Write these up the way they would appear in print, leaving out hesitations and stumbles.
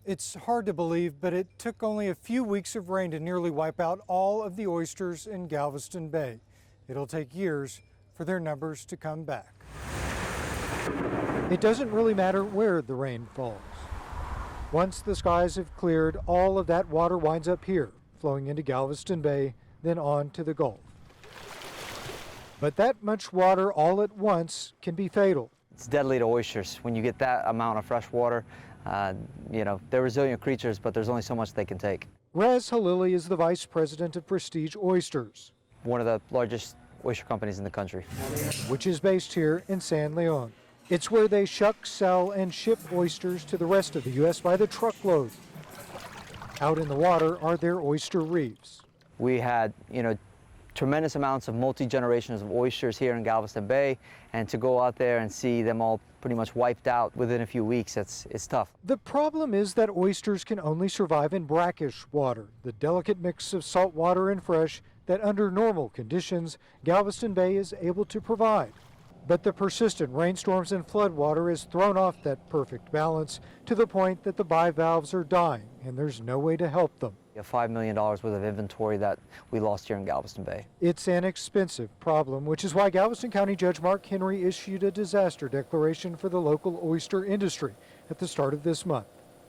It's hard to believe, but it took only a few weeks of rain to nearly wipe out all of the oysters in Galveston Bay. It'll take years for their numbers to come back. It doesn't really matter where the rain falls. Once the skies have cleared, all of that water winds up here, flowing into Galveston Bay, then on to the Gulf. But that much water all at once can be fatal. It's deadly to oysters. When you get that amount of fresh water, they're resilient creatures, but there's only so much they can take. Raz Halili is the vice president of Prestige Oysters, One of the largest oyster companies in the country. which is based here in San Leon. It's where they shuck, sell, and ship oysters to the rest of the U.S. by the truckload. Out in the water are their oyster reefs. We had, tremendous amounts of multi-generations of oysters here in Galveston Bay, and to go out there and see them all pretty much wiped out within a few weeks, it's tough. The problem is that oysters can only survive in brackish water, the delicate mix of salt water and fresh that under normal conditions, Galveston Bay is able to provide. But the persistent rainstorms and floodwater has thrown off that perfect balance to the point that the bivalves are dying, and there's no way to help them. We have $5 million worth of inventory that we lost here in Galveston Bay. It's an expensive problem, which is why Galveston County Judge Mark Henry issued a disaster declaration for the local oyster industry at the start of this month.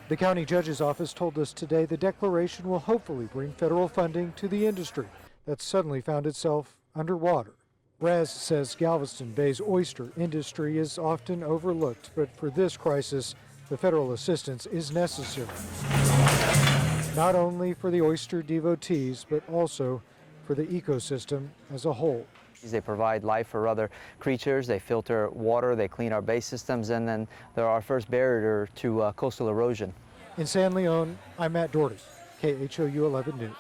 The county judge's office told us today the declaration will hopefully bring federal funding to the industry that suddenly found itself underwater. Raz says Galveston Bay's oyster industry is often overlooked, but for this crisis, the federal assistance is necessary. Not only for the oyster devotees, but also for the ecosystem as a whole. They provide life for other creatures, they filter water, they clean our bay systems, and then they're our first barrier to coastal erosion. In San Leon, I'm Matt Doherty, KHOU 11 News.